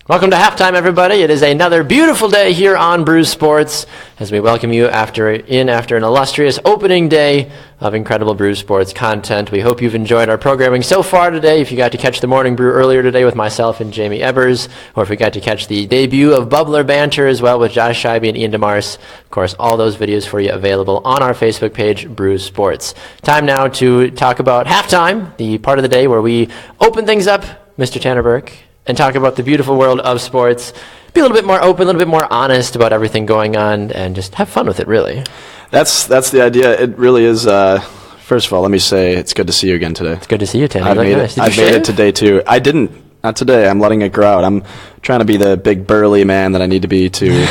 Welcome to Halftime, everybody. It is another beautiful day here on Brews Sports as we welcome you after an illustrious opening day of incredible Brews Sports content. We hope you've enjoyed our programming so far today. If you got to catch the morning brew earlier today with myself and Jamie Ebers, or if we got to catch the debut of Bubbler Banter as well with Josh Scheibe and Ian DeMars, of course, all those videos for you available on our Facebook page, Brews Sports. Time now to talk about Halftime, the part of the day where we open things up, Mr. Tanner Burke, and talk about the beautiful world of sports. Be a little bit more open, a little bit more honest about everything going on, and just have fun with it, really. That's the idea. It really is. First of all, let me say it's good to see you again today. It's good to see you, Tanner. I made it today, too. I didn't. Not today. I'm letting it grow out. I'm trying to be the big burly man that I need to be to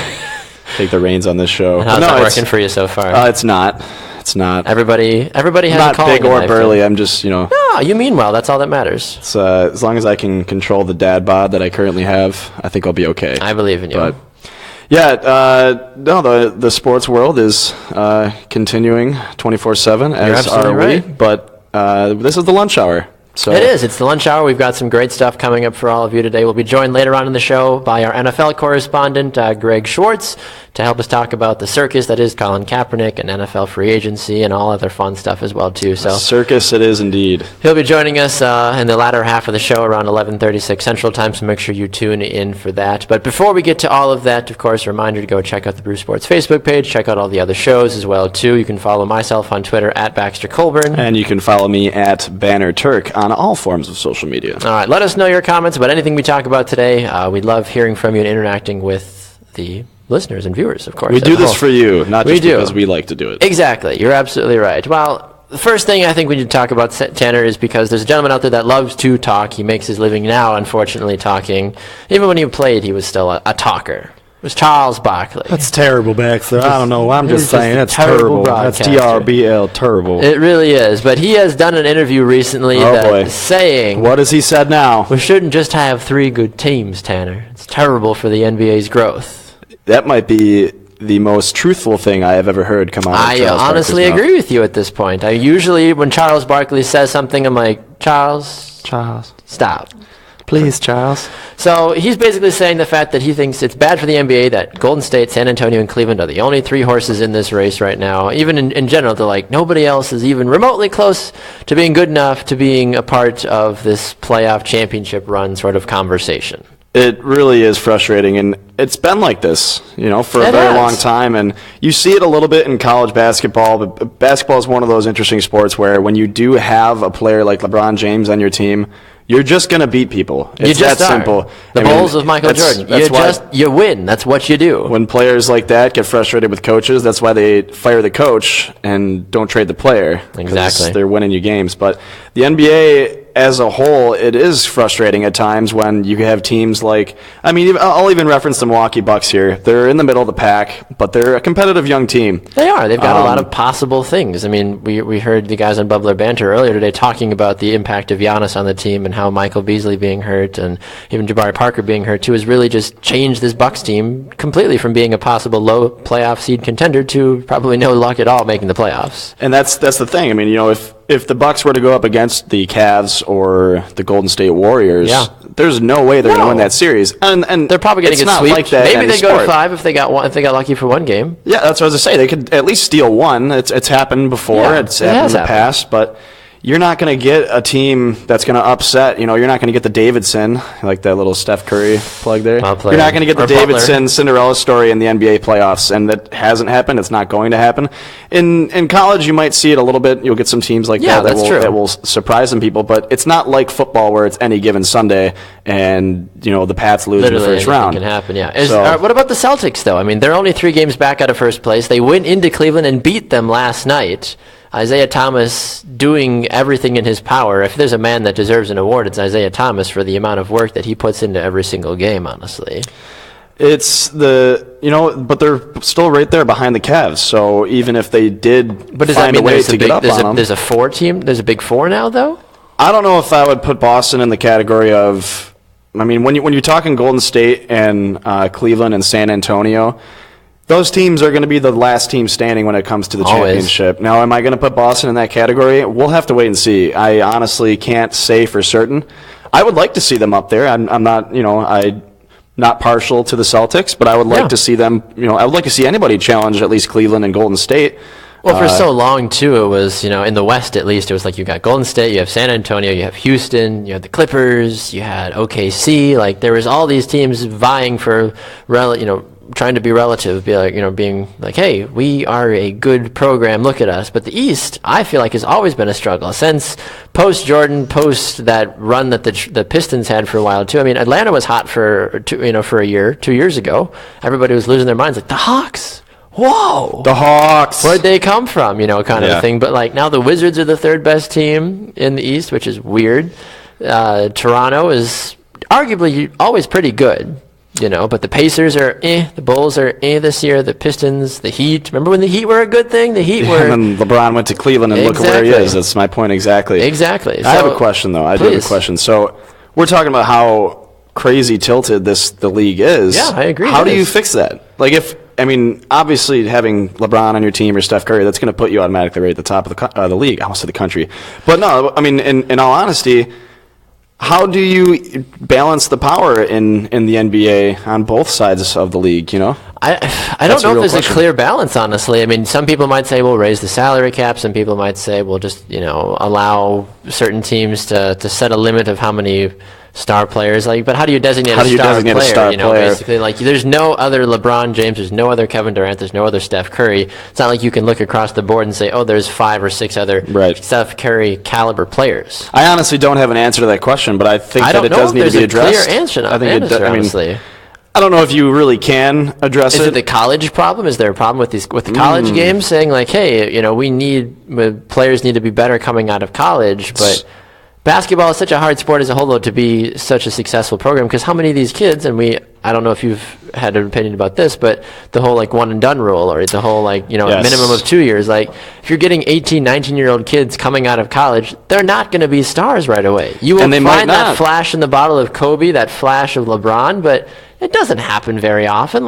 take the reins on this show. How's that working for you so far? It's not. It's not. Everybody has not a calling big or burly. I'm just, No, you mean well. That's all that matters. It's, as long as I can control the dad bod that I currently have, I think I'll be okay. I believe in you. But yeah, the sports world is continuing 24/7, as are we. Right. But this is the lunch hour. So it is. It's the lunch hour. We've got some great stuff coming up for all of you today. We'll be joined later on in the show by our NFL correspondent, Greg Schwartz, to help us talk about the circus that is Colin Kaepernick and NFL free agency and all other fun stuff as well, too. So circus it is indeed. He'll be joining us in the latter half of the show around 11:36 Central Time, so make sure you tune in for that. But before we get to all of that, of course, a reminder to go check out the Brew Sports Facebook page, check out all the other shows as well, too. You can follow myself on Twitter at Baxter Colburn. And you can follow me at Banner Turk on all forms of social media. All right, let us know your comments about anything we talk about today. We love hearing from you and interacting with the listeners and viewers, of course. We do this for you, not just because we like to do it. Exactly. You're absolutely right. Well, the first thing I think we need to talk about, Tanner, is because there's a gentleman out there that loves to talk. He makes his living now, unfortunately, talking. Even when he played, he was still a talker. It was Charles Barkley. That's terrible, Baxter. I don't know. I'm just saying that's terrible. That's TRBL, terrible. It really is. But he has done an interview recently saying... What has he said now? We shouldn't just have 3 good teams, Tanner. It's terrible for the NBA's growth. That might be the most truthful thing I have ever heard come out of Charles Barkley's honestly agree with you at this point. I usually, when Charles Barkley says something, I'm like, Charles, stop. Please, Charles. So he's basically saying the fact that he thinks it's bad for the NBA that Golden State, San Antonio, and Cleveland are the only 3 horses in this race right now. Even in general, they're like, nobody else is even remotely close to being good enough to being a part of this playoff championship run sort of conversation. It really is frustrating, and it's been like this, for a very long time. And you see it a little bit in college basketball, but basketball is one of those interesting sports where when you do have a player like LeBron James on your team, you're just going to beat people. It's that simple. The Bulls of Michael Jordan. You win. That's what you do. When players like that get frustrated with coaches, that's why they fire the coach and don't trade the player. Exactly. They're winning you games. But the NBA as a whole, it is frustrating at times when you have teams like, I'll even reference the Milwaukee Bucks here. They're in the middle of the pack, but they're a competitive young team. They are. They've got a lot of possible things. We heard the guys on Bubbler Banter earlier today talking about the impact of Giannis on the team and how Michael Beasley being hurt and even Jabari Parker being hurt too has really just changed this Bucks team completely from being a possible low playoff seed contender to probably no luck at all making the playoffs. And that's the thing. If the Bucks were to go up against the Cavs or the Golden State Warriors, there's no way they're going to win that series. And they're probably going to get swept. Like that. Maybe they go to 5 if they got lucky for one game. Yeah, that's what I was going to say. They could at least steal one. It's happened before. Yeah, it's happened in the past, but you're not going to get a team that's going to upset. You're not going to get the Davidson, like that little Steph Curry plug there. You're not going to get the Davidson Cinderella story in the NBA playoffs, and that hasn't happened. It's not going to happen. In college, you might see it a little bit. You'll get some teams like that will surprise some people, but it's not like football where it's any given Sunday and the Pats lose in the first round. Can happen, yeah. What about the Celtics, though? They're only 3 games back out of first place. They went into Cleveland and beat them last night. Isaiah Thomas doing everything in his power. If there's a man that deserves an award, it's Isaiah Thomas for the amount of work that he puts into every single game, honestly. It's but they're still right there behind the Cavs. So even if they did find a way to get up on them. There's a 4 team? There's a big 4 now, though? I don't know if I would put Boston in the category of, when you're talking Golden State and Cleveland and San Antonio, those teams are going to be the last team standing when it comes to the championship. Now, am I going to put Boston in that category? We'll have to wait and see. I honestly can't say for certain. I would like to see them up there. I'm not, not partial to the Celtics, but I would like to see them, I would like to see anybody challenge at least Cleveland and Golden State. Well, for so long, too, it was, in the West at least, it was like you got Golden State, you have San Antonio, you have Houston, you had the Clippers, you had OKC. Like, there was all these teams vying for, trying to be relative, being like, hey, we are a good program, look at us. But the East, I feel like, has always been a struggle. Since post-Jordan, post that run that the Pistons had for a while, too. I mean, Atlanta was hot for a year, 2 years ago. Everybody was losing their minds, like, the Hawks. Whoa! The Hawks! Where'd they come from? Kind of a thing. But like now the Wizards are the third best team in the East, which is weird. Toronto is arguably always pretty good, but the Pacers are the Bulls are this year, the Pistons, the Heat. Remember when the Heat were a good thing? The Heat were... And then LeBron went to Cleveland and look at where he is. That's my point exactly. Exactly. I have a question, though. I do have a question. So we're talking about how crazy tilted the league is. Yeah, I agree. How do you fix that? Like obviously having LeBron on your team or Steph Curry, that's going to put you automatically right at the top of the league. I almost said the country. But no, in all honesty, how do you balance the power in the NBA on both sides of the league, I don't know if there's a clear balance, honestly. I mean, some people might say we'll raise the salary cap. Some people might say we'll just, allow certain teams to set a limit of how many star players. But how do you designate a star player? Basically, there's no other LeBron James, there's no other Kevin Durant, there's no other Steph Curry. It's not like you can look across the board and say, oh, there's 5 or 6 other Steph Curry caliber players. I honestly don't have an answer to that question, but I think that it does need to be addressed. Clear answer, honestly. I don't know if you really can address it. Is it the college problem? Is there a problem with the college games saying like, hey, players need to be better coming out of college, but basketball is such a hard sport as a whole, though, to be such a successful program, because how many of these kids, and I don't know if you've had an opinion about this, but the whole one and done rule, or the whole minimum of 2 years, if you're getting 18, 19-year-old kids coming out of college, they're not going to be stars right away. You will find that flash in the bottle of Kobe, that flash of LeBron, but it doesn't happen very often.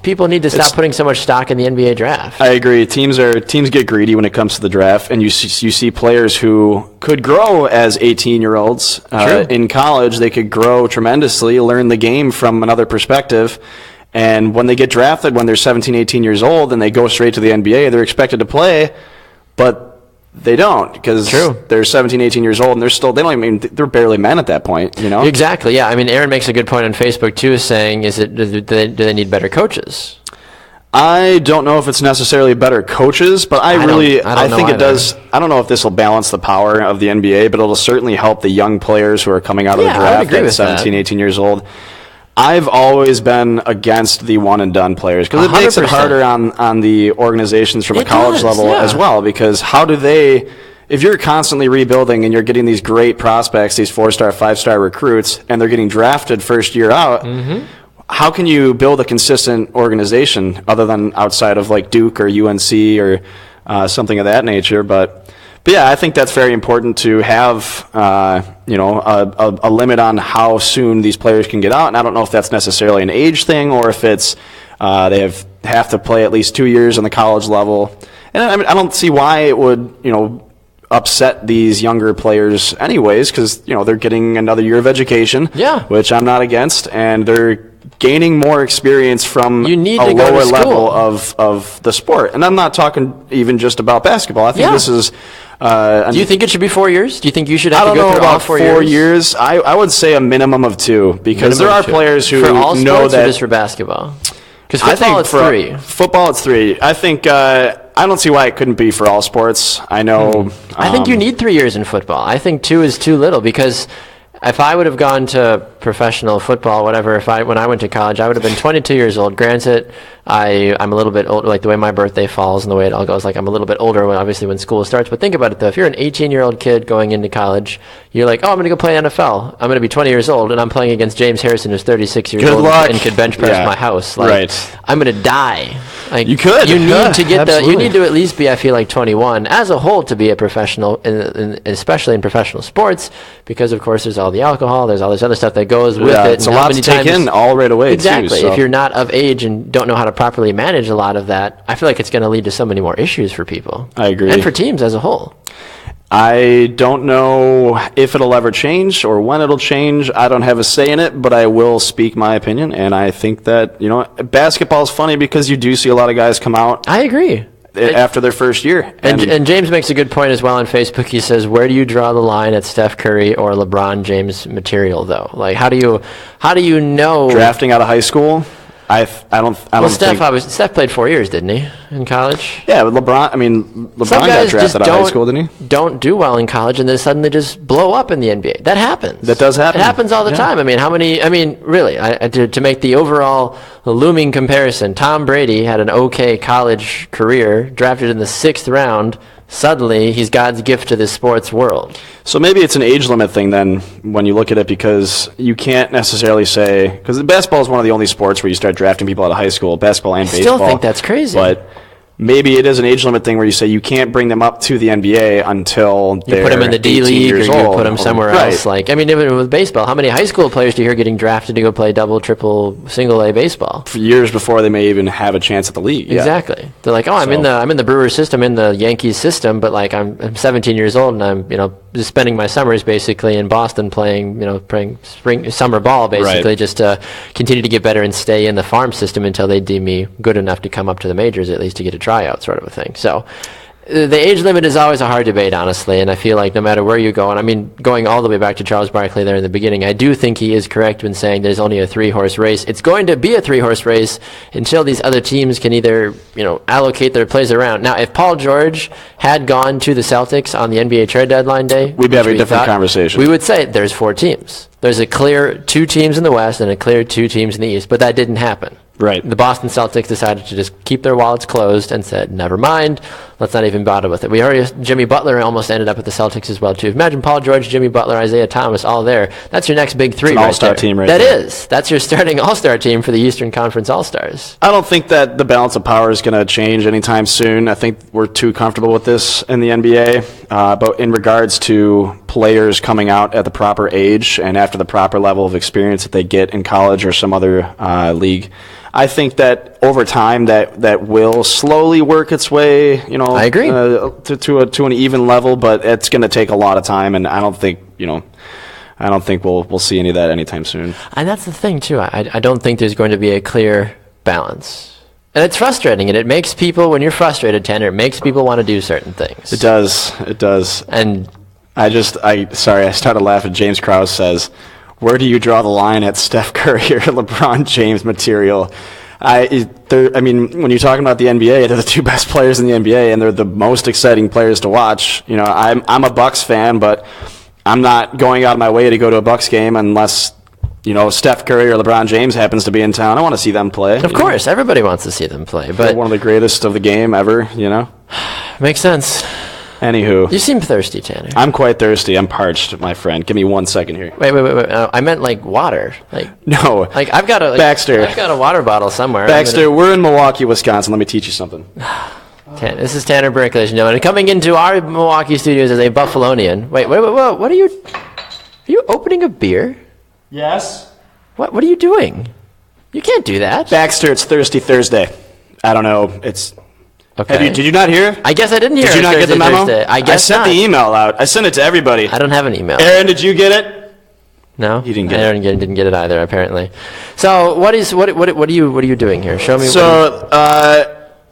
People need to stop putting so much stock in the NBA draft. I agree. Teams get greedy when it comes to the draft, and you see players who could grow as 18-year-olds in college. They could grow tremendously, learn the game from another perspective, and when they get drafted when they're 17, 18 years old and they go straight to the NBA, they're expected to play, but they don't, because they're 17, 18 years old, and they're barely men at that point, Exactly, yeah. I mean, Aaron makes a good point on Facebook, too, saying, do they need better coaches? I don't know if it's necessarily better coaches, but I think it does. I don't know if this will balance the power of the NBA, but it'll certainly help the young players who are coming out of the draft at 17, 18 years old. I've always been against the one-and-done players, because it makes it harder on the organizations from a college level as well, because how do they, if you're constantly rebuilding and you're getting these great prospects, these 4-star, 5-star recruits, and they're getting drafted first year out, how can you build a consistent organization other than outside of Duke or UNC or something of that nature? But yeah, I think that's very important to have, a limit on how soon these players can get out. And I don't know if that's necessarily an age thing, or if it's they have to play at least 2 years on the college level. And I don't see why it would, upset these younger players anyways, because, they're getting another year of education, which I'm not against, and they're gaining more experience from a lower level of the sport. And I'm not talking even just about basketball. I think this is... do you think it should be 4 years? Do you think you should have to go through all 4 years? 4 years. I would say a minimum of 2, because there are players who for all sports know that... or just for basketball? Because football, it's 3. Football, it's 3. I think... I don't see why it couldn't be for all sports. I know... I think you need 3 years in football. I think 2 is too little, because... If I would have gone to professional football, whatever, when I went to college, I would have been 22 years old. Granted, I'm a little bit old, the way my birthday falls and the way it all goes, I'm a little bit older when school starts. But think about it, though. If you're an 18-year-old kid going into college, you're like, oh, I'm going to go play NFL. I'm going to be 20 years old, and I'm playing against James Harrison, who's 36 years old and could bench press my house. I'm going to die. You could. You need to get you need to at least be, I feel 21 as a whole to be a professional, especially in professional sports, because, of course, there's all the alcohol, there's all this other stuff that goes with it. It's a lot to take in all right away, exactly. too. So. If you're not of age and don't know how to properly manage a lot of that, I feel like it's going to lead to so many more issues for people. I agree. And for teams as a whole. I don't know if it'll ever change or when it'll change. I don't have a say in it, but I will speak my opinion. And I think that, basketball is funny because you do see a lot of guys come out. I agree. After their first year. And James makes a good point as well on Facebook. He says, where do you draw the line at Steph Curry or LeBron James material, though? Like, how do you know? Drafting out of high school? Steph played 4 years, didn't he, in college? Yeah, but LeBron got drafted out of high school, didn't he? Don't do well in college, and then suddenly just blow up in the NBA. That happens. That does happen. It happens all the time. Really, to make the overall looming comparison, Tom Brady had an okay college career, drafted in the 6th round. Suddenly, he's God's gift to the sports world. So maybe it's an age limit thing then when you look at it, because you can't necessarily say, because basketball is one of the only sports where you start drafting people out of high school, basketball and baseball. I still think that's crazy. But maybe it is an age limit thing where you say you can't bring them up to the NBA until they're 18 years old. You put them in the D League or you put them somewhere else. Even with baseball, how many high school players do you hear getting drafted to go play double, triple, single A baseball? For years before they may even have a chance at the league. Yeah. Exactly. They're like, I'm in the Brewers system, in the Yankees system, but I'm 17 years old and I'm just spending my summers basically in Boston playing summer ball basically, just to continue to get better and stay in the farm system until they deem me good enough to come up to the majors, at least to get a tryout sort of a thing. So the age limit is always a hard debate, honestly, and I feel like no matter where you go, and going all the way back to Charles Barkley there in the beginning, I do think he is correct when saying there's only a 3-horse race. It's going to be a 3-horse race until these other teams can either allocate their plays around. Now, if Paul George had gone to the Celtics on the NBA trade deadline day, we'd be having a different conversation. We would say there's 4 teams. There's a clear 2 teams in the West and a clear 2 teams in the East, but that didn't happen. Right. The Boston Celtics decided to just keep their wallets closed and said, never mind, let's not even bother with it. We already, Jimmy Butler almost ended up at the Celtics as well, too. Imagine Paul George, Jimmy Butler, Isaiah Thomas, all there. That's your next big 3 right there. An all-star team right there. That is. That's your starting all-star team for the Eastern Conference All-Stars. I don't think that the balance of power is going to change anytime soon. I think we're too comfortable with this in the NBA. But in regards to players coming out at the proper age and after the proper level of experience that they get in college or some other league, I think that over time that will slowly work its way, I agree. To an even level, but it's going to take a lot of time, and I don't think we'll see any of that anytime soon. And that's the thing too. I don't think there's going to be a clear balance. And it's frustrating, and it makes people, when you're frustrated, Tanner, it makes people want to do certain things. It does. And I started laughing. James Krause says, where do you draw the line at Steph Curry or LeBron James material? When you're talking about the NBA, they're the 2 best players in the NBA, and they're the most exciting players to watch. I'm a Bucks fan, but I'm not going out of my way to go to a Bucks game unless Steph Curry or LeBron James happens to be in town. I want to see them play. Of course, everybody wants to see them play. But they're one of the greatest of the game ever. Makes sense. Anywho. You seem thirsty, Tanner. I'm quite thirsty. I'm parched, my friend. Give me 1 second here. Wait. I meant like water. No. I've got Baxter. I've got a water bottle somewhere. Baxter, we're in Milwaukee, Wisconsin. Let me teach you something. This is Tanner Brick, ladies and gentlemen. Coming into our Milwaukee studios as a Buffalonian. Wait. What are you opening a beer? Yes. What are you doing? You can't do that. Baxter, it's Thirsty Thursday. I don't know. It's... Okay. Did you not hear? I guess I didn't hear. Did you not get the memo? Thursday. I sent the email out. I sent it to everybody. I don't have an email. Aaron, did you get it? No, you didn't get Aaron it. Didn't get it either, apparently. So what are you doing here? Show me. So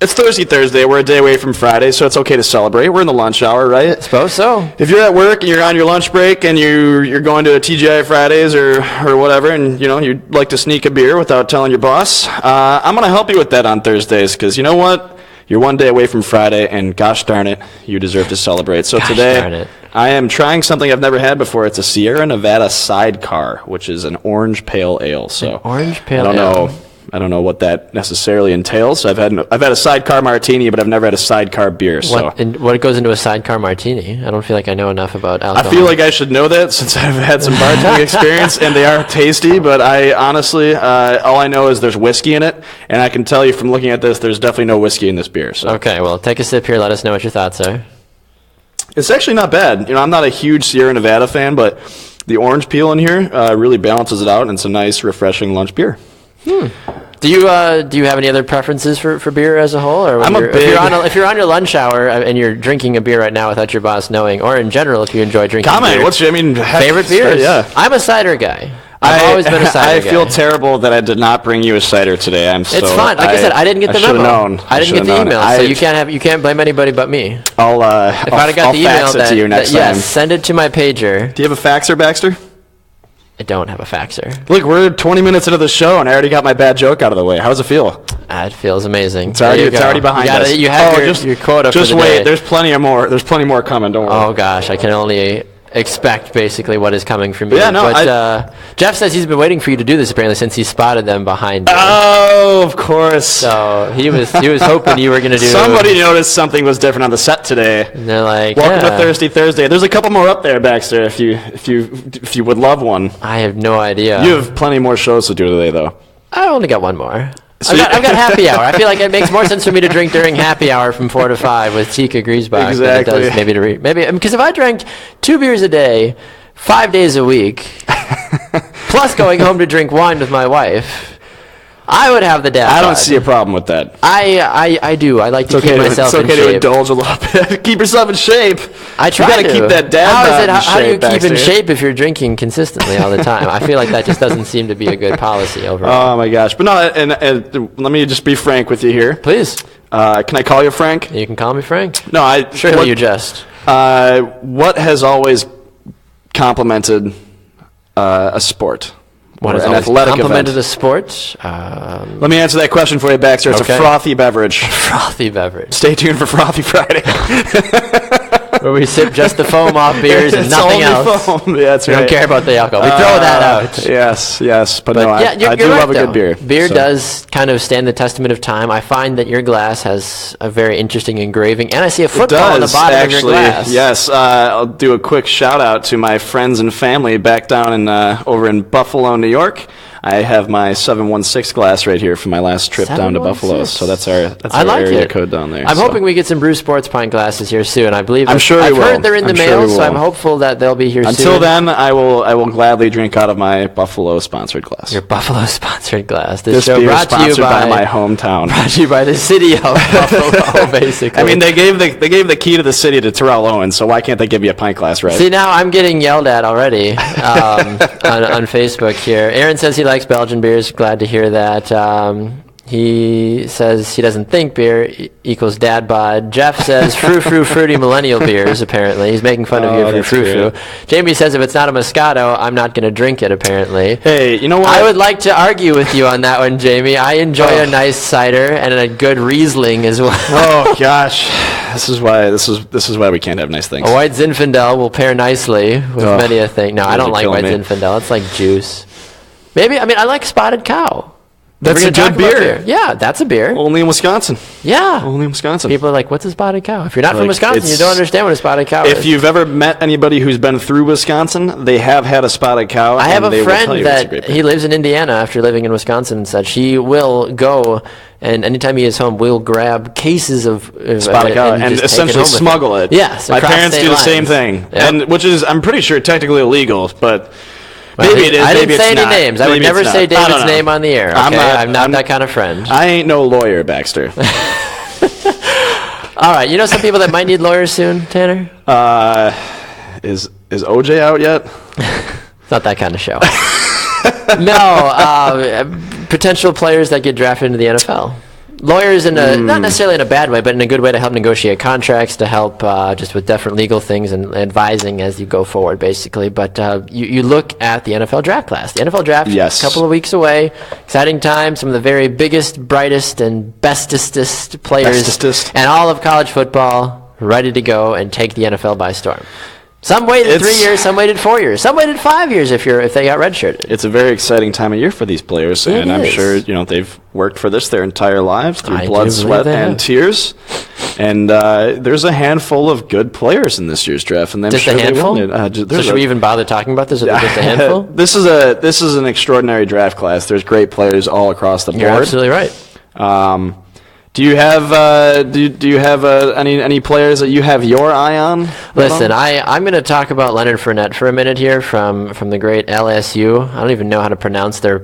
it's Thursday. We're a day away from Friday, so it's okay to celebrate. We're in the lunch hour, right? I suppose so. If you're at work and you're on your lunch break and you're going to a TGI Fridays or whatever, and you'd like to sneak a beer without telling your boss, I'm gonna help you with that on Thursdays, because you know what? You're 1 day away from Friday, and gosh darn it, you deserve to celebrate. So today, I am trying something I've never had before. It's a Sierra Nevada Sidecar, which is an orange pale ale. So an orange pale ale. I don't know what that necessarily entails. I've had a sidecar martini, but I've never had a sidecar beer. What goes into a sidecar martini? I don't feel like I know enough about alcohol. I feel like I should know that since I've had some bartending experience, and they are tasty. But I honestly, all I know is there's whiskey in it, and I can tell you from looking at this, there's definitely no whiskey in this beer. So. Okay, well, take a sip here. Let us know what your thoughts are. It's actually not bad. I'm not a huge Sierra Nevada fan, but the orange peel in here really balances it out, and it's a nice, refreshing lunch beer. Do you have any other preferences for beer as a whole, or if you're on your lunch hour and you're drinking a beer right now without your boss knowing, or in general if you enjoy drinking beer? Favorite beers? Yeah, I'm a cider guy. I've always been a cider guy. I feel terrible that I did not bring you a cider today. It's fine. Like I said, I didn't get the memo. Known. I didn't get the email, so you can't blame anybody but me. If I'd got the email, fax it to you next time. Yes, send it to my pager. Do you have a faxer, Baxter? I don't have a faxer. Look, we're 20 minutes into the show, and I already got my bad joke out of the way. How does it feel? It feels amazing. It's already behind us. You have your quota for the day. Just wait. There's plenty more. There's plenty more coming. Don't worry. Oh gosh, I can only expect basically what is coming from you. Yeah, no, but Jeff says he's been waiting for you to do this apparently since he spotted them behind you. Oh, of course. So he was hoping you were going to do. Somebody noticed something was different on the set today. And they're like, welcome to Thirsty Thursday. There's a couple more up there, Baxter. If you would love one. I have no idea. You have plenty more shows to do today, though. I only got one more. I've got happy hour. I feel like it makes more sense for me to drink during happy hour from 4 to 5 with Tika Griesbach exactly. than it does maybe because if I drank 2 beers a day, 5 days a week, plus going home to drink wine with my wife, I would have the dad. I don't see a problem with that. I do. I like to keep myself in shape. It's okay to indulge a little bit. Keep yourself in shape. I try to. You got to keep that dad bod in shape. How do you keep in shape if you're drinking consistently all the time? I feel like that just doesn't seem to be a good policy overall. Oh my gosh! But no, and let me just be frank with you here. Please. Can I call you Frank? You can call me Frank. No, surely you jest. What has always complimented a sport? What is an athletic complimented a sport? Let me answer that question for you, Baxter. It's a frothy beverage. Frothy beverage. Stay tuned for Frothy Friday. Where we sip just the foam off beers and nothing else. Foam. Yeah, that's right. We don't care about the alcohol. We throw that out. Yes. But no, I do love a good beer. Beer does kind of stand the testament of time. I find that your glass has a very interesting engraving, and I see a football on the bottom of your glass. Yes. I'll do a quick shout out to my friends and family back down over in Buffalo, New York. I have my 716 glass right here from my last trip down to Buffalo. So that's our area code down there. I'm hoping we get some Brew Sports pint glasses here soon. I believe I've heard they're in the mail, so I'm hopeful that they'll be here soon. Until then, I will gladly drink out of my Buffalo sponsored glass. Your Buffalo sponsored glass. This show brought to you by my hometown. Brought to you by the city of Buffalo, basically. I mean, they gave the key to the city to Terrell Owens, so why can't they give you a pint glass, right? See, now I'm getting yelled at already on Facebook here. Aaron says he likes Belgian beers. Glad to hear that. He says he doesn't think beer equals dad bod. Jeff says fruity millennial beers, apparently. He's making fun of you for frou. Jamie says if it's not a Moscato, I'm not going to drink it, apparently. Hey, you know what? I would like to argue with you on that one, Jamie. I enjoy a nice cider and a good Riesling as well. Oh, gosh. This is why we can't have nice things. A white Zinfandel will pair nicely with many a thing. No, I don't like white Zinfandel. It's like juice. Maybe, I like Spotted Cow. That's a good beer. Yeah, that's a beer. Only in Wisconsin. Yeah. Only in Wisconsin. People are like, what's a Spotted Cow? If you're not from Wisconsin, you don't understand what a Spotted Cow is. If you've ever met anybody who's been through Wisconsin, they have had a Spotted Cow. I have a friend that he lives in Indiana after living in Wisconsin and said he will go and anytime he is home, we'll grab cases of Spotted Cow and essentially smuggle it. Yes. My parents do the same thing. Yep. And which is, I'm pretty sure, technically illegal, but... Well, maybe it is. I didn't say any names. I would never say David's name on the air. Okay? I'm not that kind of friend. I ain't no lawyer, Baxter. All right. You know some people that might need lawyers soon, Tanner? Is OJ out yet? It's not that kind of show. No. Potential players that get drafted into the NFL. Lawyers not necessarily in a bad way, but in a good way to help negotiate contracts, to help just with different legal things and advising as you go forward, basically. But you look at the NFL draft class. The NFL draft is a couple of weeks away. Exciting time. Some of the very biggest, brightest, and bestest players and all of college football ready to go and take the NFL by storm. Some waited 3 years, some waited 4 years, some waited 5 years if they got redshirted. It's a very exciting time of year for these players, and I'm sure they've worked for this their entire lives through blood, sweat, and tears. And there's a handful of good players in this year's draft, and just a handful. So should we even bother talking about this? Or just a handful? This is an extraordinary draft class. There's great players all across the board. You're absolutely right. Do you have any players that you have your eye on? Listen, I'm going to talk about Leonard Fournette for a minute here from the great LSU. I don't even know how to pronounce their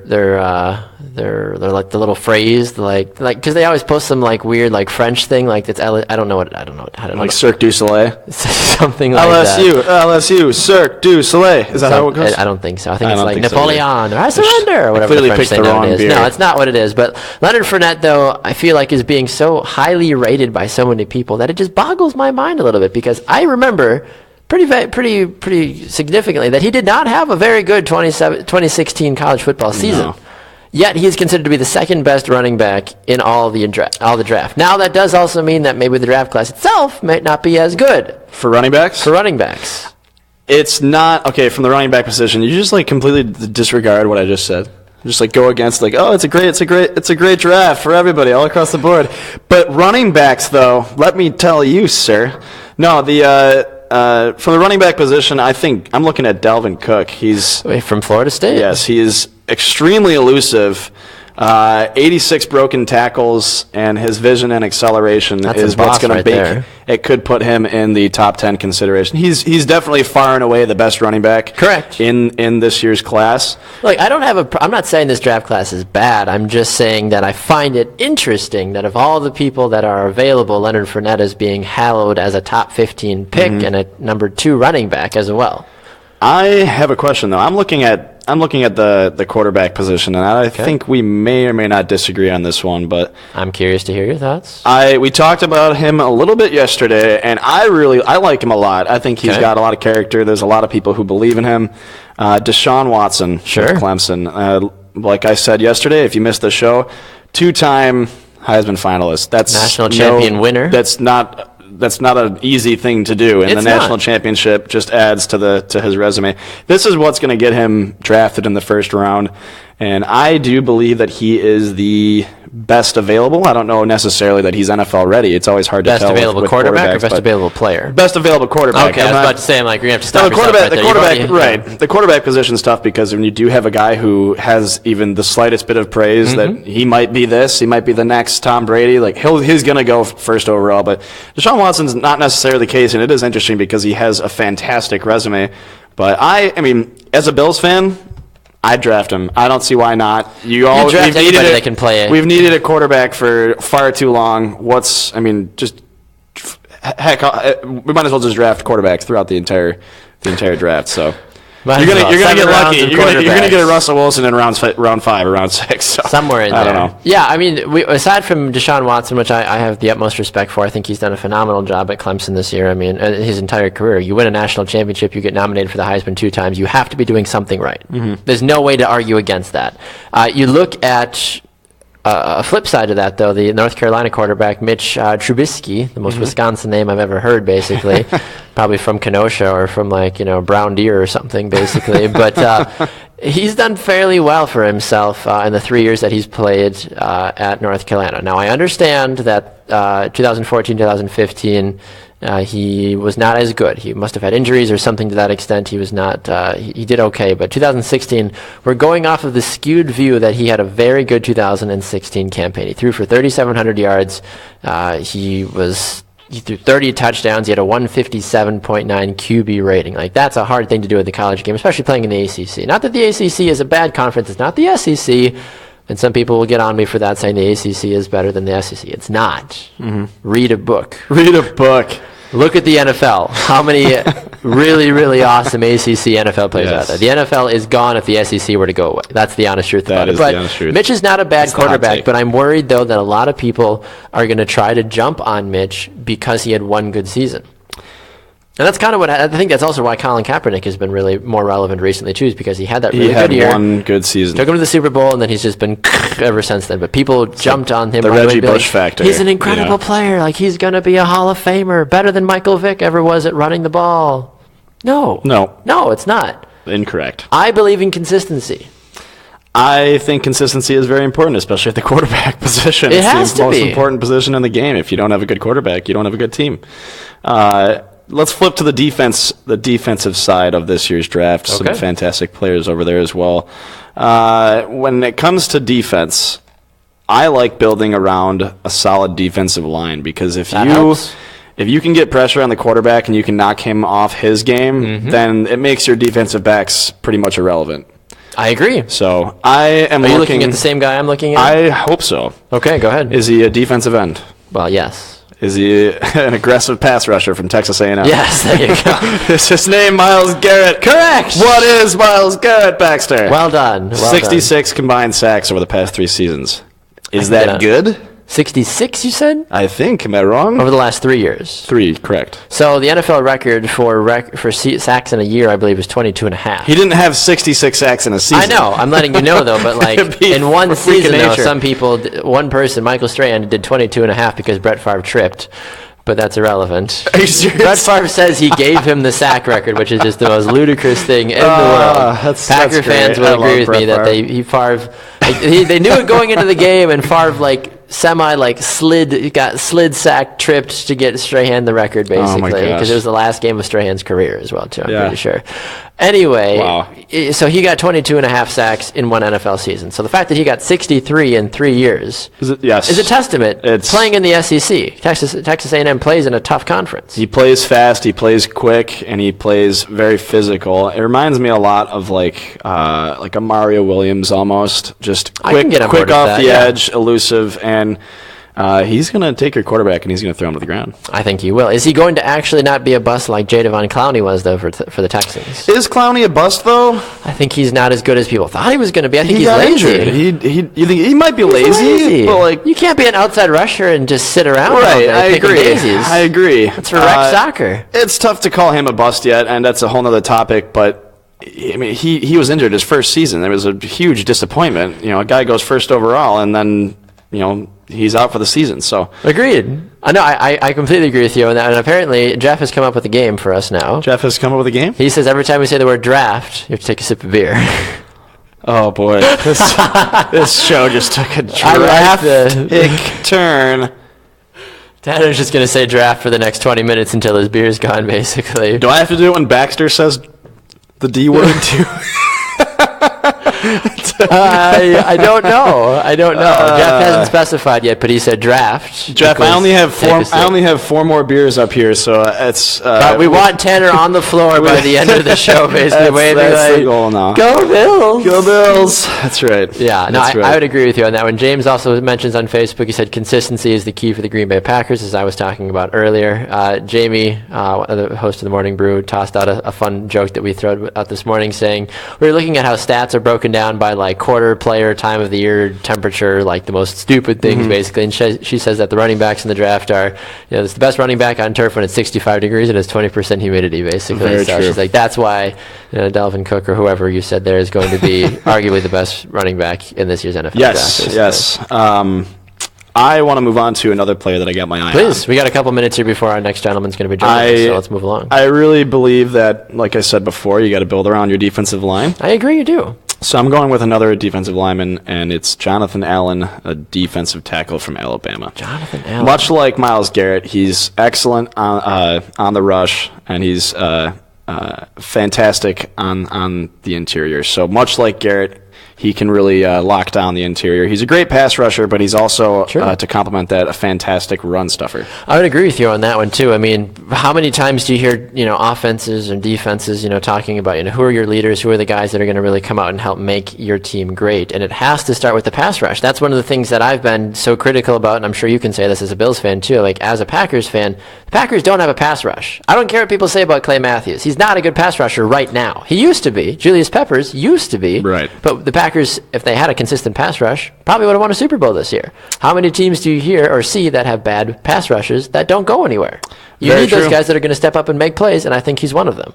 They're like the little phrase, like because they always post some like weird like French thing, like it's I don't know how to like Cirque du Soleil, something like LSU, Cirque du Soleil. Is that how it goes? I don't think so. I think it's like Napoleon or I surrender or whatever the French say nowadays. No, it's not what it is. But Leonard Fournette, though, I feel like is being so highly rated by so many people that it just boggles my mind a little bit, because I remember pretty significantly that he did not have a very good 2016 college football season. No. Yet he's considered to be the second best running back in all the draft. Now that does also mean that maybe the draft class itself might not be as good for running backs. It's not okay from the running back position. You just like completely disregard what I just said. Just like go against like, oh, it's a great draft for everybody all across the board. But running backs, though, let me tell you, sir. No, from the running back position, I think I'm looking at Dalvin Cook. He's from Florida State. Yes, he is extremely elusive. 86 broken tackles, and his vision and acceleration is what's going to make it could put him in the top 10 consideration. He's definitely far and away the best running back. Correct. In this year's class. Look, I'm not saying this draft class is bad. I'm just saying that I find it interesting that of all the people that are available, Leonard Fournette is being hallowed as a top 15 pick and a number 2 running back as well. I have a question though. I'm looking at the quarterback position, and I think we may or may not disagree on this one, but I'm curious to hear your thoughts. We talked about him a little bit yesterday, and I like him a lot. I think he's got a lot of character. There's a lot of people who believe in him. Deshaun Watson, sure. With Clemson. Like I said yesterday, if you missed the show, 2-time Heisman finalist. That's national champion winner. That's not an easy thing to do, and the national championship just adds to his resume. This is what's going to get him drafted in the first round, and I do believe that he is the best available. I don't know necessarily that he's NFL ready. It's always hard to tell. Best available quarterback or best available player? Best available quarterback. Okay, I was about to say, I'm like, you're going to have to stop yourself right there. The quarterback position is tough because when you do have a guy who has even the slightest bit of praise that he might be this, he might be the next Tom Brady, like he's going to go first overall. But Deshaun Watson's not necessarily the case, and it is interesting because he has a fantastic resume. But I mean, as a Bills fan, I'd draft him. I don't see why not. You draft anybody that can play it. We've needed a quarterback for far too long. Heck, we might as well just draft quarterbacks throughout the entire draft. So you're gonna get lucky. You're gonna get a Russell Wilson in round 5 or round 6. So somewhere in there. I don't know. Yeah, I mean, aside from Deshaun Watson, which I have the utmost respect for, I think he's done a phenomenal job at Clemson this year. I mean, his entire career. You win a national championship, you get nominated for the Heisman 2 times. You have to be doing something right. There's no way to argue against that. You look at a flip side of that, though, the North Carolina quarterback, Mitch Trubisky, the most Wisconsin name I've ever heard, basically. Probably from Kenosha or from, Brown Deer or something, basically. But he's done fairly well for himself in the 3 years that he's played at North Carolina. Now, I understand that 2014, 2015, he was not as good. He must have had injuries or something to that extent. He was not. He did okay. But 2016, we're going off of the skewed view that he had a very good 2016 campaign. He threw for 3,700 yards. He threw 30 touchdowns. He had a 157.9 QB rating. Like, that's a hard thing to do in the college game, especially playing in the ACC. Not that the ACC is a bad conference. It's not the SEC. And some people will get on me for that, saying the ACC is better than the SEC. It's not. Read a book. Look at the NFL. How many really, really awesome ACC NFL players out there? The NFL is gone if the SEC were to go away. That's the honest truth about it. But Mitch is not a bad quarterback, but I'm worried, though, that a lot of people are going to try to jump on Mitch because he had one good season. And that's kind of what I think. That's also why Colin Kaepernick has been really more relevant recently too, is because he had that really good year. He had one good season. Took him to the Super Bowl, and then he's just been ever since then. But people jumped on him. The Reggie Bush factor. He's an incredible player. Like, he's going to be a Hall of Famer, better than Michael Vick ever was at running the ball. No, it's not. Incorrect. I believe in consistency. I think consistency is very important, especially at the quarterback position. It's the most important position in the game. If you don't have a good quarterback, you don't have a good team. Let's flip to the defensive side of this year's draft. Some fantastic players over there as well. When it comes to defense, I like building around a solid defensive line, because if you can get pressure on the quarterback and you can knock him off his game, then it makes your defensive backs pretty much irrelevant. I agree. So I am. Are you looking at the same guy I'm looking at? I hope so. Okay, go ahead. Is he a defensive end? Well, yes. Is he an aggressive pass rusher from Texas A&M? Yes, there you go. Is his name Myles Garrett? Correct. What is Myles Garrett, Baxter? Well done. 66 combined sacks over the past 3 seasons. Is that good? 66, you said? I think. Am I wrong? Over the last 3 years. 3, correct. So the NFL record for sacks in a year, I believe, is 22.5. He didn't have 66 sacks in a season. I know. I'm letting you know, though. But like in one season, though, some people, one person, Michael Strahan, did 22.5 because Brett Favre tripped. But that's irrelevant. Are you serious? Brett Favre says he gave him the sack record, which is just the most ludicrous thing in the world. Packer fans will agree with me that they knew it going into the game, and Favre slid sack tripped to get Strahan the record, basically, because it was the last game of Strahan's career as well, too. I'm pretty sure. Anyway, so he got 22.5 sacks in one NFL season. So the fact that he got 63 in 3 years is a testament. It's playing in the SEC. Texas A&M plays in a tough conference. He plays fast, he plays quick, and he plays very physical. It reminds me a lot of like a Mario Williams almost, just quick off the edge, elusive, and he's going to take your quarterback and he's going to throw him to the ground. I think he will. Is he going to actually not be a bust like Jadeveon Clowney was, though, for the Texans? Is Clowney a bust, though? I think he's not as good as people thought he was going to be. I think he's lazy. Injured. You think he might be lazy? But like, you can't be an outside rusher and just sit around. Right, I agree. It's for rec soccer. It's tough to call him a bust yet, and that's a whole other topic, but I mean, he was injured his first season. It was a huge disappointment. A guy goes first overall, and then, he's out for the season. So agreed. I completely agree with you on that. And apparently, Jeff has come up with a game for us now. Jeff has come up with a game? He says every time we say the word draft, you have to take a sip of beer. Oh, boy. This show just took a drastic turn. Tanner's just going to say draft for the next 20 minutes until his beer's gone, basically. Do I have to do it when Baxter says the D word, too? I don't know. Jeff hasn't specified yet, but he said draft. Jeff, I only have 4 more beers up here, so it's. But we want Tanner on the floor by the end of the show, basically. That's the goal now. Go Bills! Go Bills! That's right. Yeah, I would agree with you on that one. James also mentions on Facebook, he said consistency is the key for the Green Bay Packers, as I was talking about earlier. Jamie, the host of the Morning Brew, tossed out a fun joke that we threw out this morning, saying we were looking at how stats are broken down by like quarter, player, time of the year, temperature, like the most stupid things, basically. And she says that the running backs in the draft are, it's the best running back on turf when it's 65 degrees and it's 20% humidity, basically. Very true. She's like, that's why Dalvin Cook or whoever you said there is going to be arguably the best running back in this year's NFL draft. Yes. I want to move on to another player that I got my eye on. Please. We got a couple minutes here before our next gentleman's going to be joining us, so let's move along. I really believe that, like I said before, you got to build around your defensive line. I agree, you do. So I'm going with another defensive lineman, and it's Jonathan Allen, a defensive tackle from Alabama. Jonathan Allen. Much like Myles Garrett, he's excellent on the rush, and he's fantastic on the interior. So much like Garrett, he can really lock down the interior. He's a great pass rusher, but he's also, to complement that, a fantastic run stuffer. I would agree with you on that one, too. I mean, how many times do you hear, offenses and defenses, talking about, who are your leaders, who are the guys that are going to really come out and help make your team great? And it has to start with the pass rush. That's one of the things that I've been so critical about, and I'm sure you can say this as a Bills fan, too. Like, as a Packers fan, the Packers don't have a pass rush. I don't care what people say about Clay Matthews. He's not a good pass rusher right now. He used to be. Julius Peppers used to be. Right. But the Packers, if they had a consistent pass rush, probably would have won a Super Bowl this year. How many teams do you hear or see that have bad pass rushes that don't go anywhere? You need those guys that are going to step up and make plays, and I think he's one of them.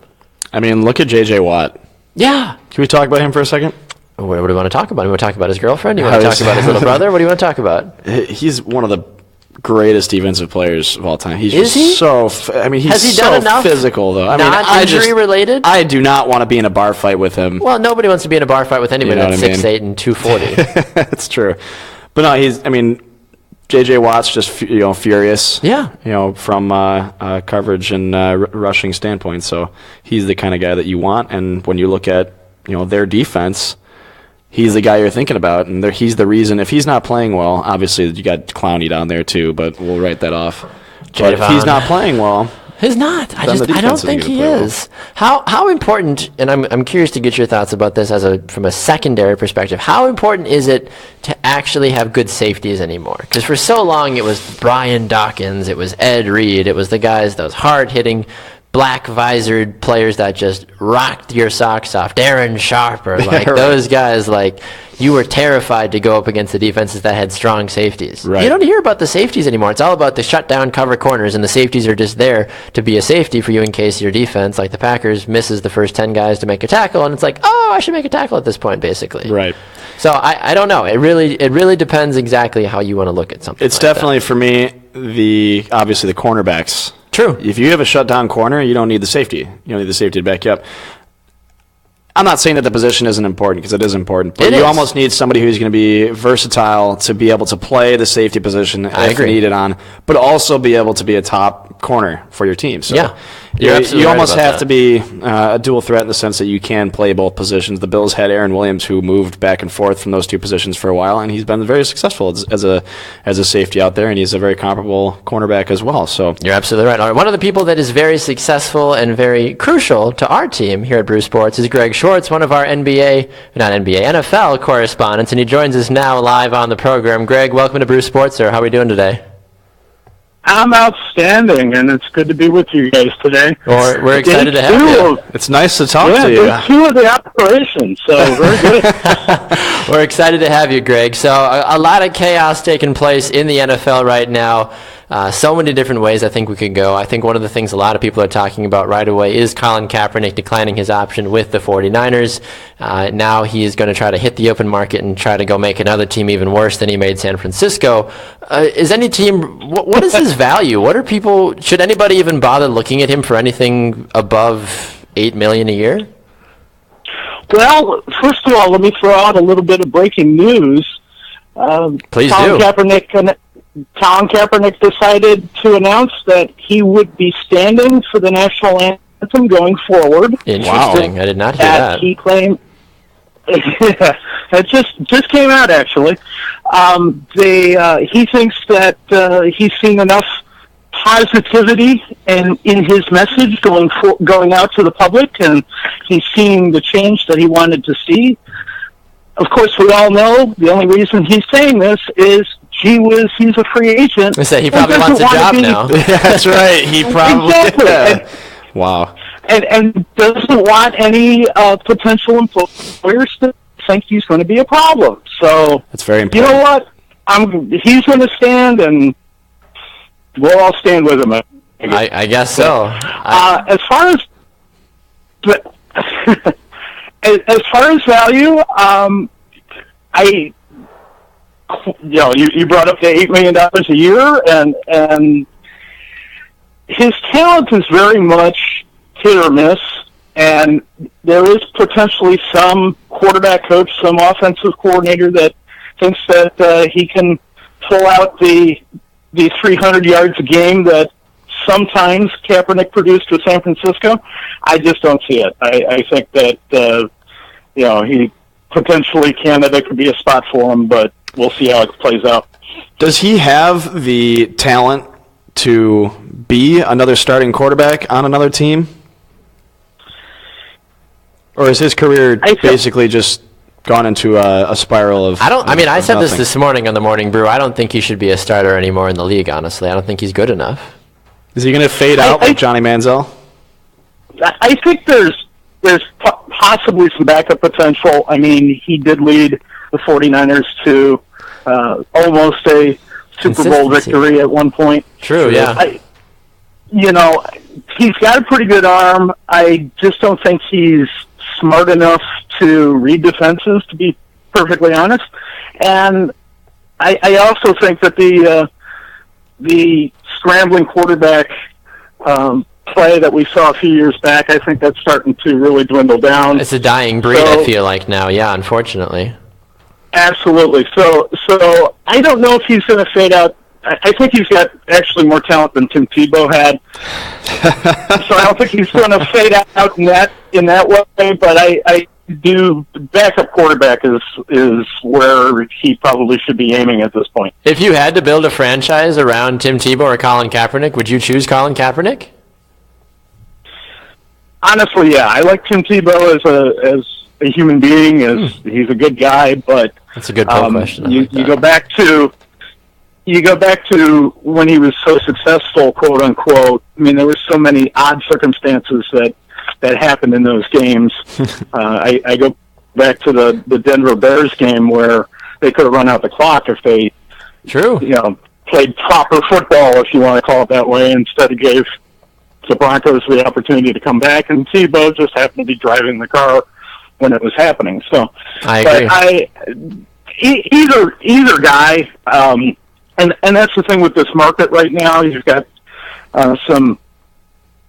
I mean, look at J.J. Watt. Yeah. Can we talk about him for a second? What do you want to talk about? You want to talk about his girlfriend? You want to talk about his little brother? What do you want to talk about? He's one of the greatest defensive players of all time. He's he's he's so done enough physical, though. Non-injury related? I do not want to be in a bar fight with him. Well, nobody wants to be in a bar fight with anybody that's 6'8" and 240. That's true. But no, J.J. Watt's just furious. Yeah. From coverage and rushing standpoint. So he's the kind of guy that you want. And when you look at their defense, he's the guy you're thinking about, and he's the reason. If he's not playing well, obviously you got Clowney down there too, but we'll write that off. But if he's not playing well, He's not. I don't think he is. How important, and I'm curious to get your thoughts about this from a secondary perspective, how important is it to actually have good safeties anymore? Because for so long it was Brian Dawkins, it was Ed Reed, it was the guys, those hard-hitting, black-visored players that just rocked your socks off. Darren Sharper, those guys, you were terrified to go up against the defenses that had strong safeties. Right. You don't hear about the safeties anymore. It's all about the shutdown cover corners, and the safeties are just there to be a safety for you in case your defense, like the Packers, misses the first 10 guys to make a tackle, and it's I should make a tackle at this point, basically. Right. So I don't know. It really depends exactly how you want to look at something. It's definitely, for me, obviously the cornerbacks. True. If you have a shutdown corner, you don't need the safety. You don't need the safety to back you up. I'm not saying that the position isn't important, because it is important, but you almost need somebody who's going to be versatile to be able to play the safety position if needed on, but also be able to be a top corner for your team. So yeah, you almost have to be a dual threat in the sense that you can play both positions. The Bills had Aaron Williams, who moved back and forth from those two positions for a while, and he's been very successful as a safety out there, and he's a very comparable cornerback as well. So you're absolutely right. One of the people that is very successful and very crucial to our team here at Brew Sports is Greg Schwartz, one of our NFL correspondents, and he joins us now live on the program. Greg, welcome to Brew Sports, sir. How are we doing today? I'm outstanding, and it's good to be with you guys today. We're excited to have you. It's nice to talk to you. Yeah, two of the operations, so very good. We're excited to have you, Greg. So a lot of chaos taking place in the NFL right now. So many different ways I think we could go. I think one of the things a lot of people are talking about right away is Colin Kaepernick declining his option with the 49ers. Now he is going to try to hit the open market and try to go make another team even worse than he made San Francisco. Is any team, what is his value? Should anybody even bother looking at him for anything above $8 million a year? Well, first of all, let me throw out a little bit of breaking news. Please do. Colin Kaepernick decided to announce that he would be standing for the national anthem going forward. Interesting. Wow. I did not hear that. He claimed it just came out, actually. He thinks that he's seen enough positivity in his message going out to the public, and he's seeing the change that he wanted to see. Of course, we all know the only reason he's saying this is he's a free agent. I say he probably wants a job now. That's right. He probably Wow. And doesn't want any potential employers to think he's going to be a problem. So that's very important. You know what? He's going to stand, and we'll all stand with him. I guess so. As far as value, you brought up the $8 million a year, and his talent is very much hit or miss, and there is potentially some quarterback coach, some offensive coordinator that thinks that he can pull out the 300 yards a game that sometimes Kaepernick produced with San Francisco. I just don't see it. I think that he potentially Canada could be a spot for him, but we'll see how it plays out. Does he have the talent to be another starting quarterback on another team? Or is his career basically just gone into a spiral of I said this morning on the Morning Brew. I don't think he should be a starter anymore in the league, honestly. I don't think he's good enough. Is he going to fade out like Johnny Manziel? I think there's possibly some backup potential. I mean, he did lead the 49ers to almost a Super Bowl victory at one point. True, yeah. He's got a pretty good arm. I just don't think he's smart enough to read defenses, to be perfectly honest. And I also think that the scrambling quarterback play that we saw a few years back, I think that's starting to really dwindle down. It's a dying breed, I feel like now, yeah, unfortunately. Absolutely. So I don't know if he's going to fade out. I think he's got actually more talent than Tim Tebow had. So I don't think he's going to fade out in that way, but I do, backup quarterback is where he probably should be aiming at this point. If you had to build a franchise around Tim Tebow or Colin Kaepernick, would you choose Colin Kaepernick? honestly, yeah, I like Tim Tebow as a human being. He's a good guy, but that's a good poll question. You go back to when he was so successful, quote unquote. I mean, there were so many odd circumstances that happened in those games. I go back to the Denver Bears game where they could have run out the clock if they, played proper football, if you want to call it that way, instead of gave the Broncos the opportunity to come back, and Tebow just happened to be driving the car when it was happening. So, I agree. Either guy, and that's the thing with this market right now. You've got some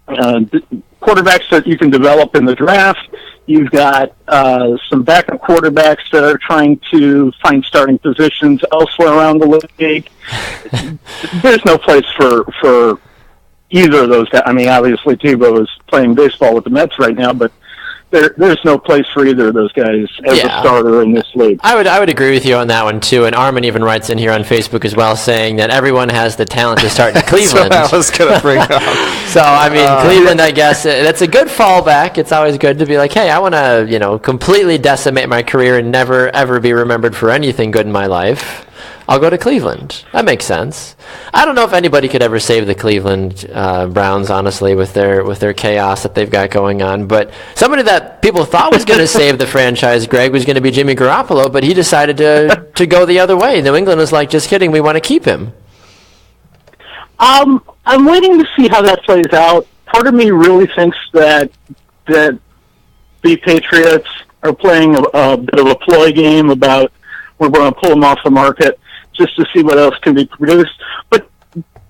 quarterbacks that you can develop in the draft. You've got some backup quarterbacks that are trying to find starting positions elsewhere around the league. There's no place for either of those guys. I mean, obviously Tebow is playing baseball with the Mets right now, but there's no place for either of those guys as a starter in this league. I would agree with you on that one too. And Armin even writes in here on Facebook as well, saying that everyone has the talent to start in Cleveland. That's what I was going to bring up. So I mean, Cleveland, I guess that's a good fallback. It's always good to be like, hey, I want to completely decimate my career and never ever be remembered for anything good in my life. I'll go to Cleveland. That makes sense. I don't know if anybody could ever save the Cleveland Browns, honestly, with their chaos that they've got going on. But somebody that people thought was going to save the franchise, Greg, was going to be Jimmy Garoppolo, but he decided to go the other way. New England was like, just kidding, we want to keep him. I'm waiting to see how that plays out. Part of me really thinks that the Patriots are playing a bit of a ploy game about we're going to pull them off the market just to see what else can be produced. But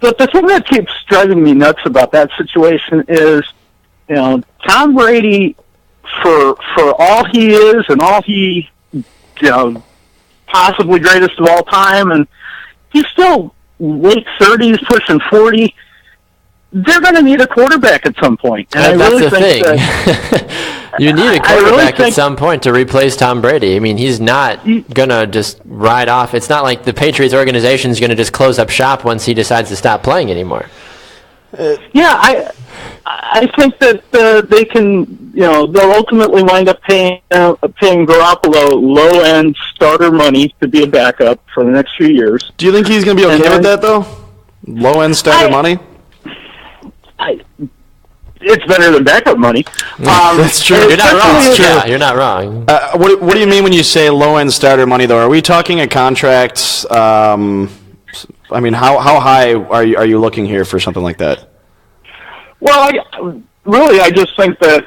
the thing that keeps driving me nuts about that situation is, Tom Brady, for all he is and all he, possibly greatest of all time, and he's still late 30s, pushing 40. They're going to need a quarterback at some point. And that's the thing. You need a quarterback at some point to replace Tom Brady. I mean, he's not going to just ride off. It's not like the Patriots organization is going to just close up shop once he decides to stop playing anymore. I think that they can, they'll ultimately wind up paying Garoppolo low-end starter money to be a backup for the next few years. Do you think he's going to be okay with that, though? Low-end starter money? It's better than backup money. That's true. You're not wrong. Yeah, you're not wrong. What do you mean when you say low-end starter money, though? Are we talking a contract? I mean, how high are you looking here for something like that? Well, I just think that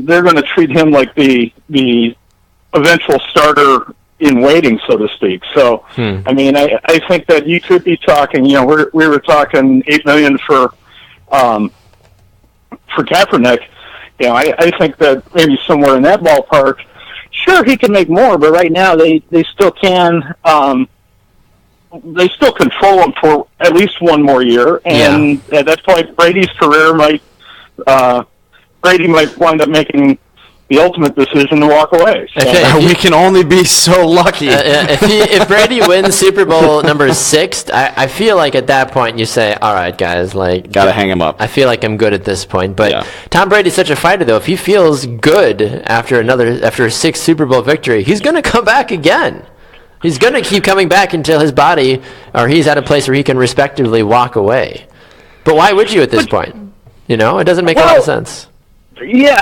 they're going to treat him like the eventual starter in waiting, so to speak. So, I mean, I think that you could be talking. We were talking $8 million for Kaepernick. I think that maybe somewhere in that ballpark. Sure, he can make more, but right now they still can. They still control him for at least one more year, and at that point, Brady's career Brady might wind up making the ultimate decision to walk away. So. We can only be so lucky. If Brady wins Super Bowl number 6, I feel like at that point you say, all right, guys, gotta hang him up. I feel like I'm good at this point. But Tom Brady's such a fighter, though. If he feels good after a 6th Super Bowl victory, he's going to come back again. He's going to keep coming back until his body, or he's at a place where he can respectively walk away. But why would you at this point? It doesn't make a lot of sense. Yeah,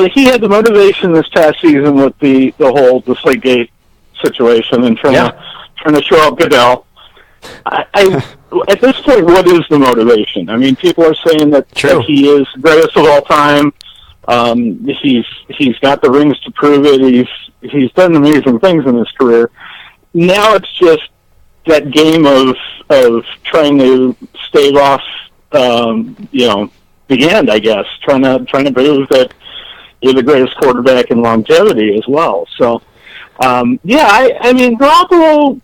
he had the motivation this past season with the whole Deflategate situation and trying to show up Goodell. At this point, what is the motivation? I mean, people are saying that he is the greatest of all time. He's got the rings to prove it. He's done amazing things in his career. Now it's just that game of trying to stave off, the end, I guess. Trying to prove that you're the greatest quarterback in longevity as well. So, I mean, Garoppolo,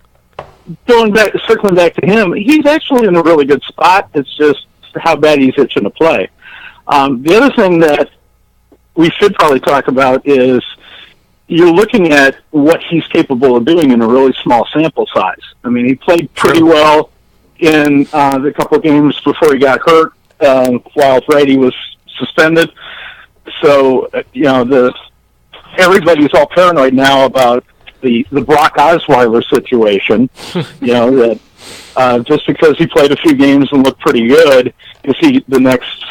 circling back to him, he's actually in a really good spot. It's just how bad he's itching to play. The other thing that we should probably talk about is you're looking at what he's capable of doing in a really small sample size. I mean, he played pretty well in the couple of games before he got hurt, while Brady was suspended. So, everybody's all paranoid now about the Brock Osweiler situation. That just because he played a few games and looked pretty good, is he the next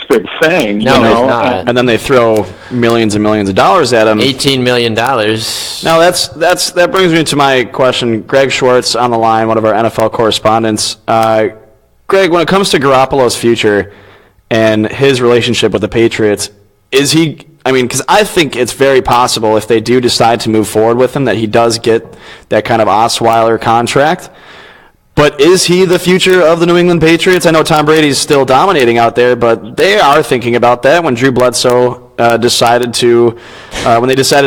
big thing? No, he's not. And then they throw millions and millions of dollars at him. $18 million. Now that brings me to my question. Greg Schwartz on the line, one of our NFL correspondents. Greg, when it comes to Garoppolo's future and his relationship with the Patriots, is he? I mean, because I think it's very possible if they do decide to move forward with him that he does get that kind of Osweiler contract. But is he the future of the New England Patriots? I know Tom Brady's still dominating out there, but they are thinking about that. When Drew Bledsoe decided to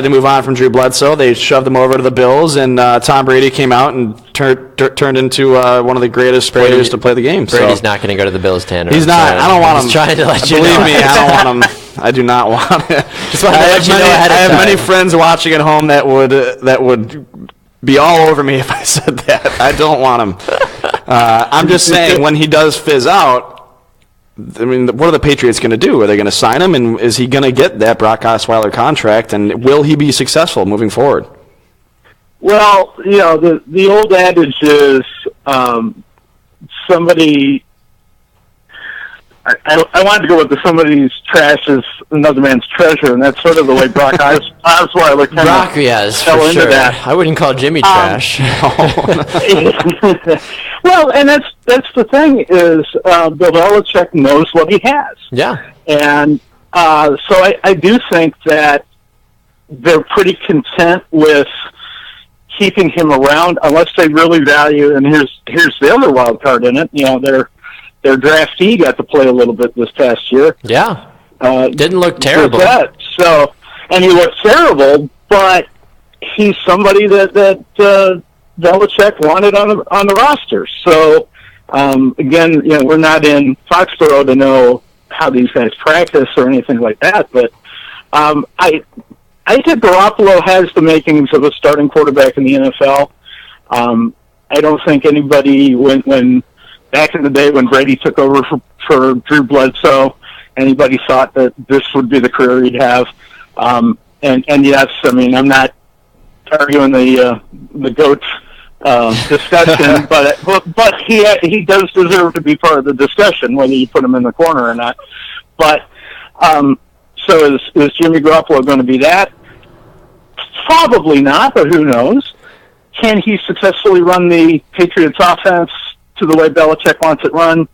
move on from Drew Bledsoe, they shoved him over to the Bills, and Tom Brady came out and turned into one of the greatest players to play the game. Brady's not going to go to the Bills, Tanner. He's not. I don't want him. He's trying to let you Believe know. me, I don't want him. I do not want him. I have many friends watching at home that would be all over me if I said that. I don't want him. I'm just saying, when he does fizz out, I mean, what are the Patriots going to do? Are they going to sign him, and is he going to get that Brock Osweiler contract, and will he be successful moving forward? Well, the old adage is somebody. I wanted to go with somebody's trash is another man's treasure, and that's sort of the way Brock Osweiler kind of fell into that. I wouldn't call Jimmy trash. Well, and that's the thing is Bill Belichick knows what he has. Yeah. And so I do think that they're pretty content with keeping him around unless they really value, and here's the other wild card in it, their draftee got to play a little bit this past year. Yeah. Didn't look terrible. So, and he looked terrible, but he's somebody that Belichick wanted on the roster. So, again, we're not in Foxborough to know how these guys practice or anything like that, but I think Garoppolo has the makings of a starting quarterback in the NFL. I don't think anybody, when back in the day when Brady took over for Drew Bledsoe, anybody thought that this would be the career he'd have. And yes, I mean, I'm not arguing the GOAT discussion, but he does deserve to be part of the discussion, whether you put him in the corner or not. But so is Jimmy Garoppolo going to be that? Probably not, but who knows? Can he successfully run the Patriots offense to the way Belichick wants it run?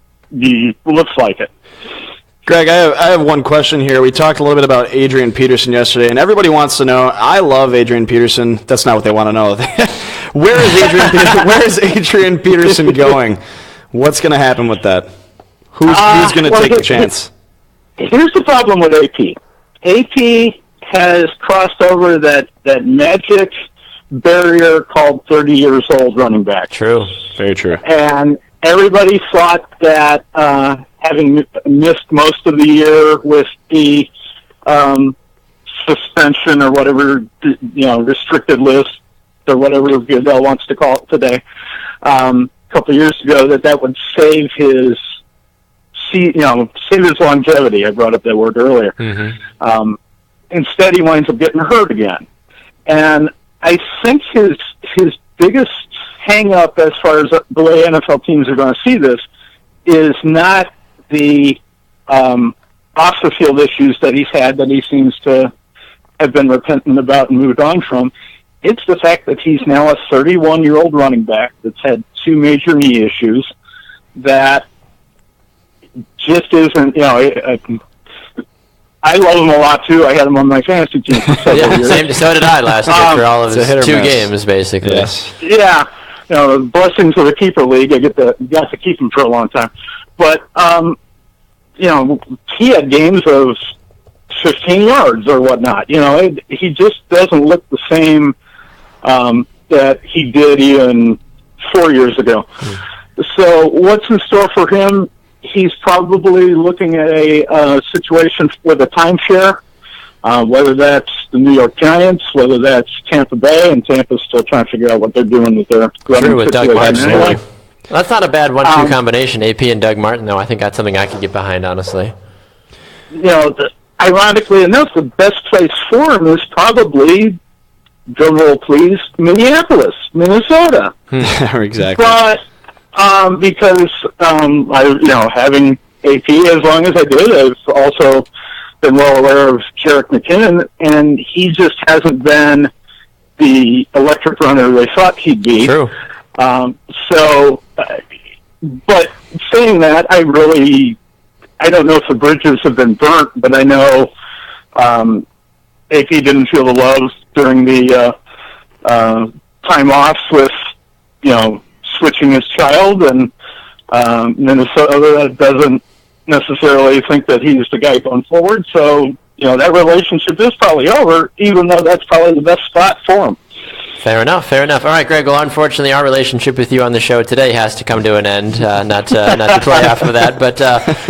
Looks like it. Greg, I have one question here. We talked a little bit about Adrian Peterson yesterday, and everybody wants to know. I love Adrian Peterson. That's not what they want to know. Where is Adrian Peterson going? What's going to happen with that? Who's going to take the chance? Here's the problem with AP. AP has crossed over that magic barrier called 30 years old running back. True. Very true. And everybody thought that having missed most of the year with the suspension or whatever, restricted list or whatever Goodell wants to call it today, a couple of years ago, that would save his longevity. I brought up that word earlier. Mm-hmm. Instead, he winds up getting hurt again. And I think his biggest hang-up as far as the way NFL teams are going to see this is not the off-the-field issues that he's had that he seems to have been repentant about and moved on from. It's the fact that he's now a 31-year-old running back that's had 2 major knee issues that just isn't, I love him a lot, too. I had him on my fantasy team for several years. So did I last year for all of his 2 games, basically. Yes. Yeah. Blessings of the keeper league. I got to keep him for a long time. But, he had games of 15 yards or whatnot. He just doesn't look the same that he did even 4 years ago. So what's in store for him? He's probably looking at a situation with a timeshare, whether that's the New York Giants, whether that's Tampa Bay, and Tampa's still trying to figure out what they're doing with their True, with Doug Martin. Anyway. That's not a bad 1-2 combination, AP and Doug Martin, though. I think that's something I could get behind, honestly. ironically enough, the best place for him is probably, drum roll please, Minneapolis, Minnesota. Exactly. But because having AP as long as I did, I've also been well aware of Jerick McKinnon, and he just hasn't been the electric runner they thought he'd be. True. But saying that, I don't know if the bridges have been burnt, but I know AP didn't feel the love during the time offs with, switching his child, and Minnesota doesn't necessarily think that he's the guy going forward. So, that relationship is probably over, even though that's probably the best spot for him. Fair enough. All right, Greg. Well, unfortunately, our relationship with you on the show today has to come to an end. Not to play off of that, but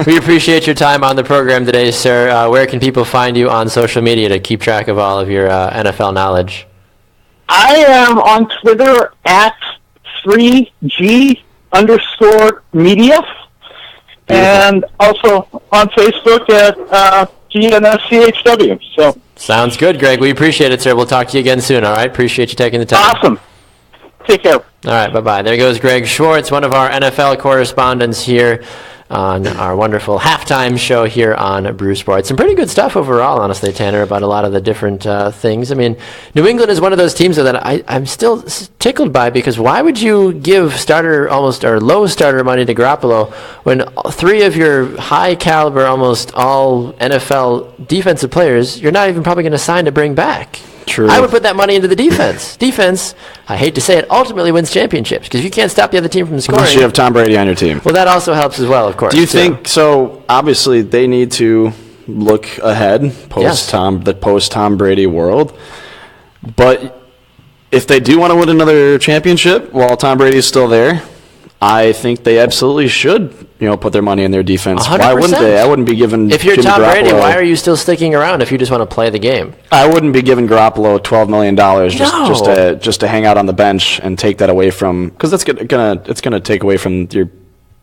we appreciate your time on the program today, sir. Where can people find you on social media to keep track of all of your NFL knowledge? I am on Twitter at 3G_media, and also on Facebook at GNSCHW. So. Sounds good, Greg. We appreciate it, sir. We'll talk to you again soon, all right? Appreciate you taking the time. Awesome. Take care. All right, bye-bye. There goes Greg Schwartz, one of our NFL correspondents here on our wonderful halftime show here on Brew Sports. Some pretty good stuff overall, honestly, Tanner, about a lot of the different things. I mean, New England is one of those teams that I'm still tickled by, because why would you give low starter money to Garoppolo when three of your high caliber, almost all NFL defensive players, you're not even probably going to sign to bring back? True. I would put that money into the defense. Defense, I hate to say it, ultimately wins championships, because if you can't stop the other team from scoring. Unless you have Tom Brady on your team. Well, that also helps as well, of course. Do you think so? Obviously, they need to look ahead post Tom Brady world. But if they do want to win another championship while Tom Brady is still there, I think they absolutely should, put their money in their defense. 100%. Why wouldn't they? I wouldn't be giving. If you're Jimmy Tom Brady, Garoppolo, why are you still sticking around if you just want to play the game? I wouldn't be giving Garoppolo $12 million just to hang out on the bench and take that away from, because it's gonna take away from your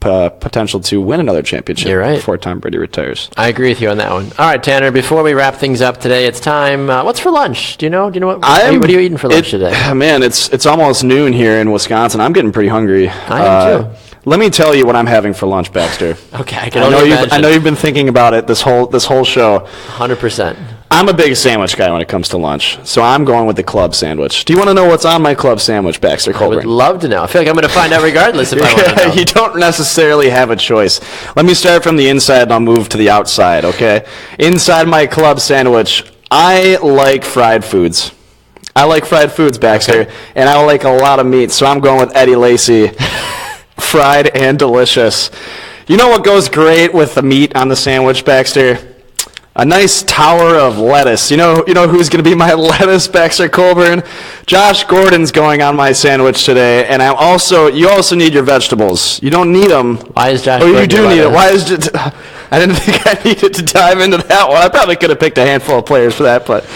potential to win another championship. You're right. Before Tom Brady retires. I agree with you on that one. All right, Tanner. Before we wrap things up today, it's time. What's for lunch? Do you know? What are you eating for lunch today? Man, it's almost noon here in Wisconsin. I'm getting pretty hungry. I am too. Let me tell you what I'm having for lunch, Baxter. Okay, I can only imagine. I know you've been thinking about it this whole show. 100%. I'm a big sandwich guy when it comes to lunch, so I'm going with the club sandwich. Do you want to know what's on my club sandwich, Baxter Colburn? I would love to know. I feel like I'm going to find out regardless if I want to know. You don't necessarily have a choice. Let me start from the inside and I'll move to the outside, okay? Inside my club sandwich, I like fried foods. Baxter, okay. And I like a lot of meat, so I'm going with Eddie Lacy. Fried and delicious. You know what goes great with the meat on the sandwich, Baxter? A nice tower of lettuce. You know who's going to be my lettuce, Baxter Colburn? Josh Gordon's going on my sandwich today, and you also need your vegetables. You don't need them. Why is Josh Gordon? You do need it. Why is it? I didn't think I needed to dive into that one. I probably could have picked a handful of players for that, but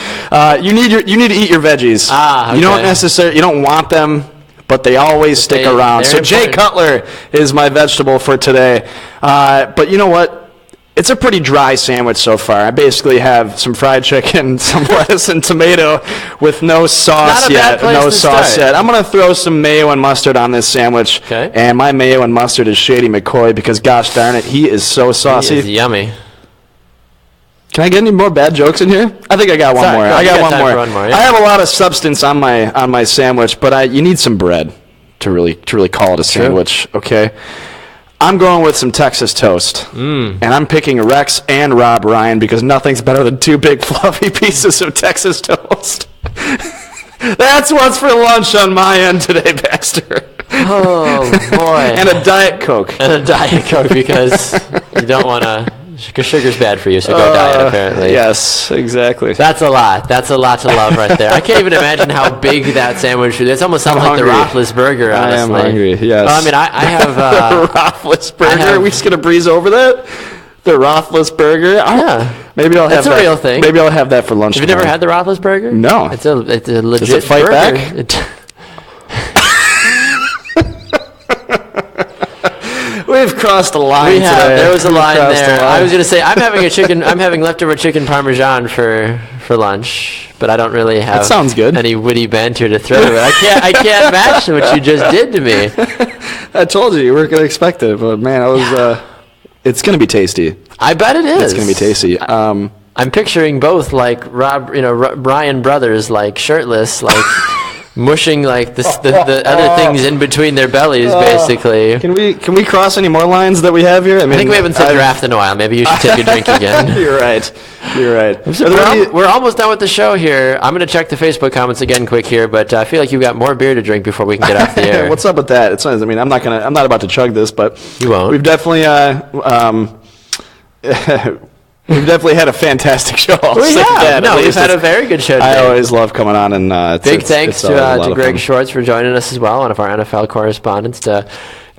you need to eat your veggies. Okay. You don't want them, but they always stick around. So Jay Cutler is my vegetable for today. But you know what? It's a pretty dry sandwich so far. I basically have some fried chicken, some lettuce and tomato with no sauce yet. I'm going to throw some mayo and mustard on this sandwich. Okay. And my mayo and mustard is Shady McCoy because, gosh darn it, he is so saucy. He is yummy. Can I get any more bad jokes in here? I think I got one more. I got one more. Yeah. I have a lot of substance on my sandwich, but you need some bread to really call it a sandwich. True. Okay. I'm going with some Texas toast, and I'm picking Rex and Rob Ryan because nothing's better than two big fluffy pieces of Texas toast. That's what's for lunch on my end today, Baxter. Oh, boy. And a Diet Coke. Because you don't want to... Because sugar's bad for you, so go diet, apparently. Yes, exactly. That's a lot. That's a lot to love right there. I can't even imagine how big that sandwich is. It's almost sounds like the Roethlisberger, honestly. I am hungry, yes. Well, I mean, I have... the Roethlisberger? Are we just going to breeze over that? The Roethlisberger? Yeah. Maybe I'll have that. That's a real thing. Maybe I'll have that for lunch. Have you never had the Roethlisberger? No. It's a legit Does it fight burger. back? We've crossed the line. We have. Today. There was a line there. The line. I was going to say I'm having leftover chicken parmesan for lunch, but I don't really have. That sounds good. Any witty banter to throw to it. I can't match what you just did to me. I told you weren't going to expect it, but man, I was. It's going to be tasty. I bet it is. It's going to be tasty. I'm picturing both like Bryan Brothers, like shirtless, like mushing like the other things in between their bellies, basically. Can we cross any more lines that we have here? I think we haven't said draft in a while. Maybe you should take a drink again. You're right. We're almost done with the show here. I'm going to check the Facebook comments again quick here, but I feel like you've got more beer to drink before we can get off the air. What's up with that? It's nice. I mean, I'm not about to chug this, but you won't. We've definitely we've definitely had a fantastic show. We've had a very good show today. I always love coming on, and big thanks to Greg Schwartz for joining us as well, one of our NFL correspondents, to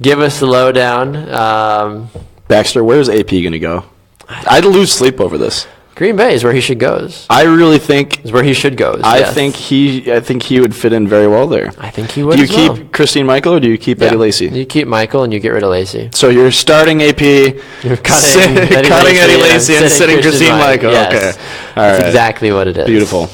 give us the lowdown. Baxter, where's AP going to go? I'd lose sleep over this. Green Bay is where he should go. I really think is where he should go. I think he would fit in very well there. I think he would. Do you keep Christine Michael or do you keep Eddie Lacy? You keep Michael and you get rid of Lacy. So you're starting AP, you're cutting Eddie Lacy and sitting Christine Michael. Yes. Okay, that's exactly what it is. Beautiful.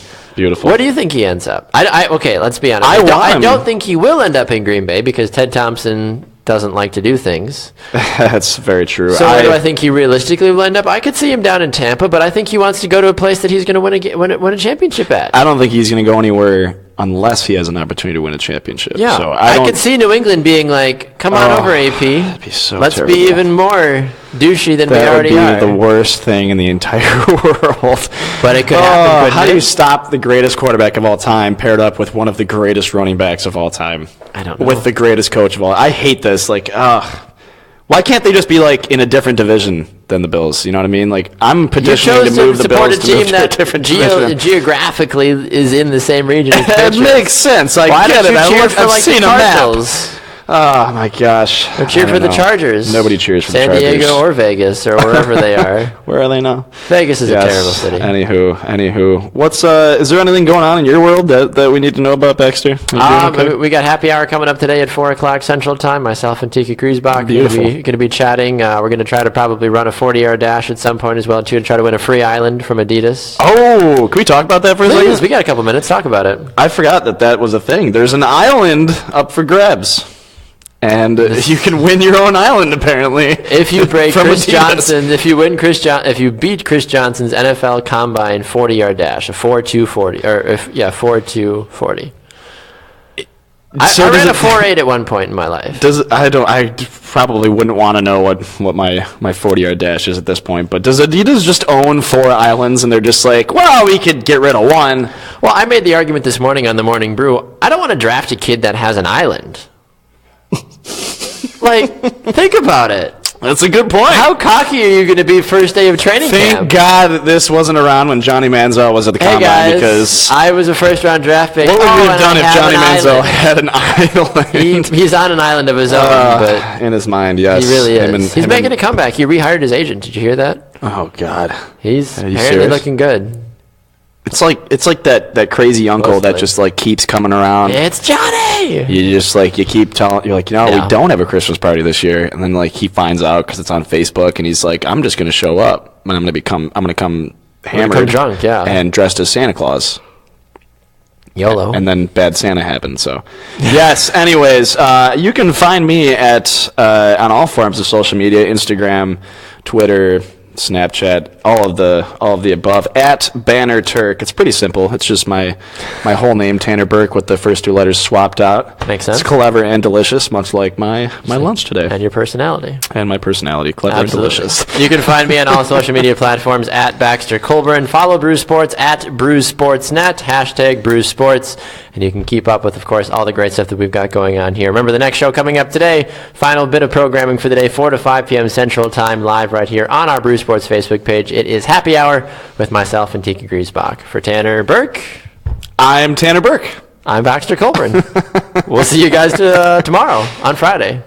What do you think he ends up? Okay, let's be honest. I don't think he will end up in Green Bay because Ted Thompson doesn't like to do things. That's very true. So where do I think he realistically will end up? I could see him down in Tampa, but I think he wants to go to a place that he's going to win a championship at. I don't think he's going to go anywhere unless he has an opportunity to win a championship. Yeah, so I could see New England being like, "Come on over, AP. That'd be so Let's terrible. be even more douchey than we already are." That would be the worst thing in the entire world. But it could happen. How do you stop the greatest quarterback of all time paired up with one of the greatest running backs of all time? I don't know. With the greatest coach of all. I hate this. Like, why can't they just be like in a different division than the Bills? You know what I mean? Like, I'm petitioning to move the Bills to move to a different division. Geographically is in the same region. It makes sense. Why get don't it. you cheer for like the Cardinals? Oh my gosh! Or cheer for the Chargers. Nobody cheers for the San Chargers. Diego or Vegas or wherever they are. Where are they now? Vegas is a terrible city. Anywho, what's is there anything going on in your world that we need to know about, Baxter? Okay? We got happy hour coming up today at 4:00 Central Time. Myself and Tika Griesbach going to be chatting. We're going to try to probably run a 40-yard dash at some point as well too, and try to win a free island from Adidas. Oh, can we talk about that for a second? We got a couple minutes. Talk about it. I forgot that was a thing. There's an island up for grabs. And you can win your own island, apparently. If you break Chris Johnson, if you beat Chris Johnson's NFL Combine 40-yard dash, a 4.240, 4.240. I ran a 4.8 at one point in my life. I probably wouldn't want to know what my 40-yard dash is at this point. But does Adidas just own 4 islands, and they're just like, well, we could get rid of one? Well, I made the argument this morning on the Morning Brew. I don't want to draft a kid that has an island. Like, think about it. That's a good point. How cocky are you going to be first day of training camp? Thank God that this wasn't around when Johnny Manziel was at the Combine, guys, because I was a first-round draft pick. What would we have done if Johnny Manziel had an island? He's on an island of his own, but in his mind, yes. He really is. He's making a comeback. He rehired his agent. Did you hear that? Oh God. He's apparently looking good. It's like that crazy uncle that just like keeps coming around. It's Johnny. You just like you keep telling we don't have a Christmas party this year, and then like he finds out because it's on Facebook, and he's like, I'm just gonna show up, and I'm gonna come hammered, drunk, and dressed as Santa Claus. YOLO. And then Bad Santa happened. So yes. Anyways, you can find me on all forms of social media: Instagram, Twitter, Snapchat, all of the above, at Banner Turk. It's pretty simple. It's just my whole name, Tanner Burke, with the first 2 letters swapped out. Makes sense. It's clever and delicious, much like my lunch today. And your personality. And my personality, clever and delicious. You can find me on all social media platforms at Baxter Colburn. Follow Brews Sports at Brews Sportsnet, hashtag Brews Sports. And you can keep up with, of course, all the great stuff that we've got going on here. Remember, the next show coming up today, final bit of programming for the day, 4 to 5 p.m. Central Time, live right here on our Brews Sports Facebook page. It is Happy Hour with myself and Tika Griesbach. For Tanner Burke, I'm Tanner Burke. I'm Baxter Colburn. We'll see you guys tomorrow on Friday.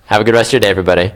Have a good rest of your day, everybody.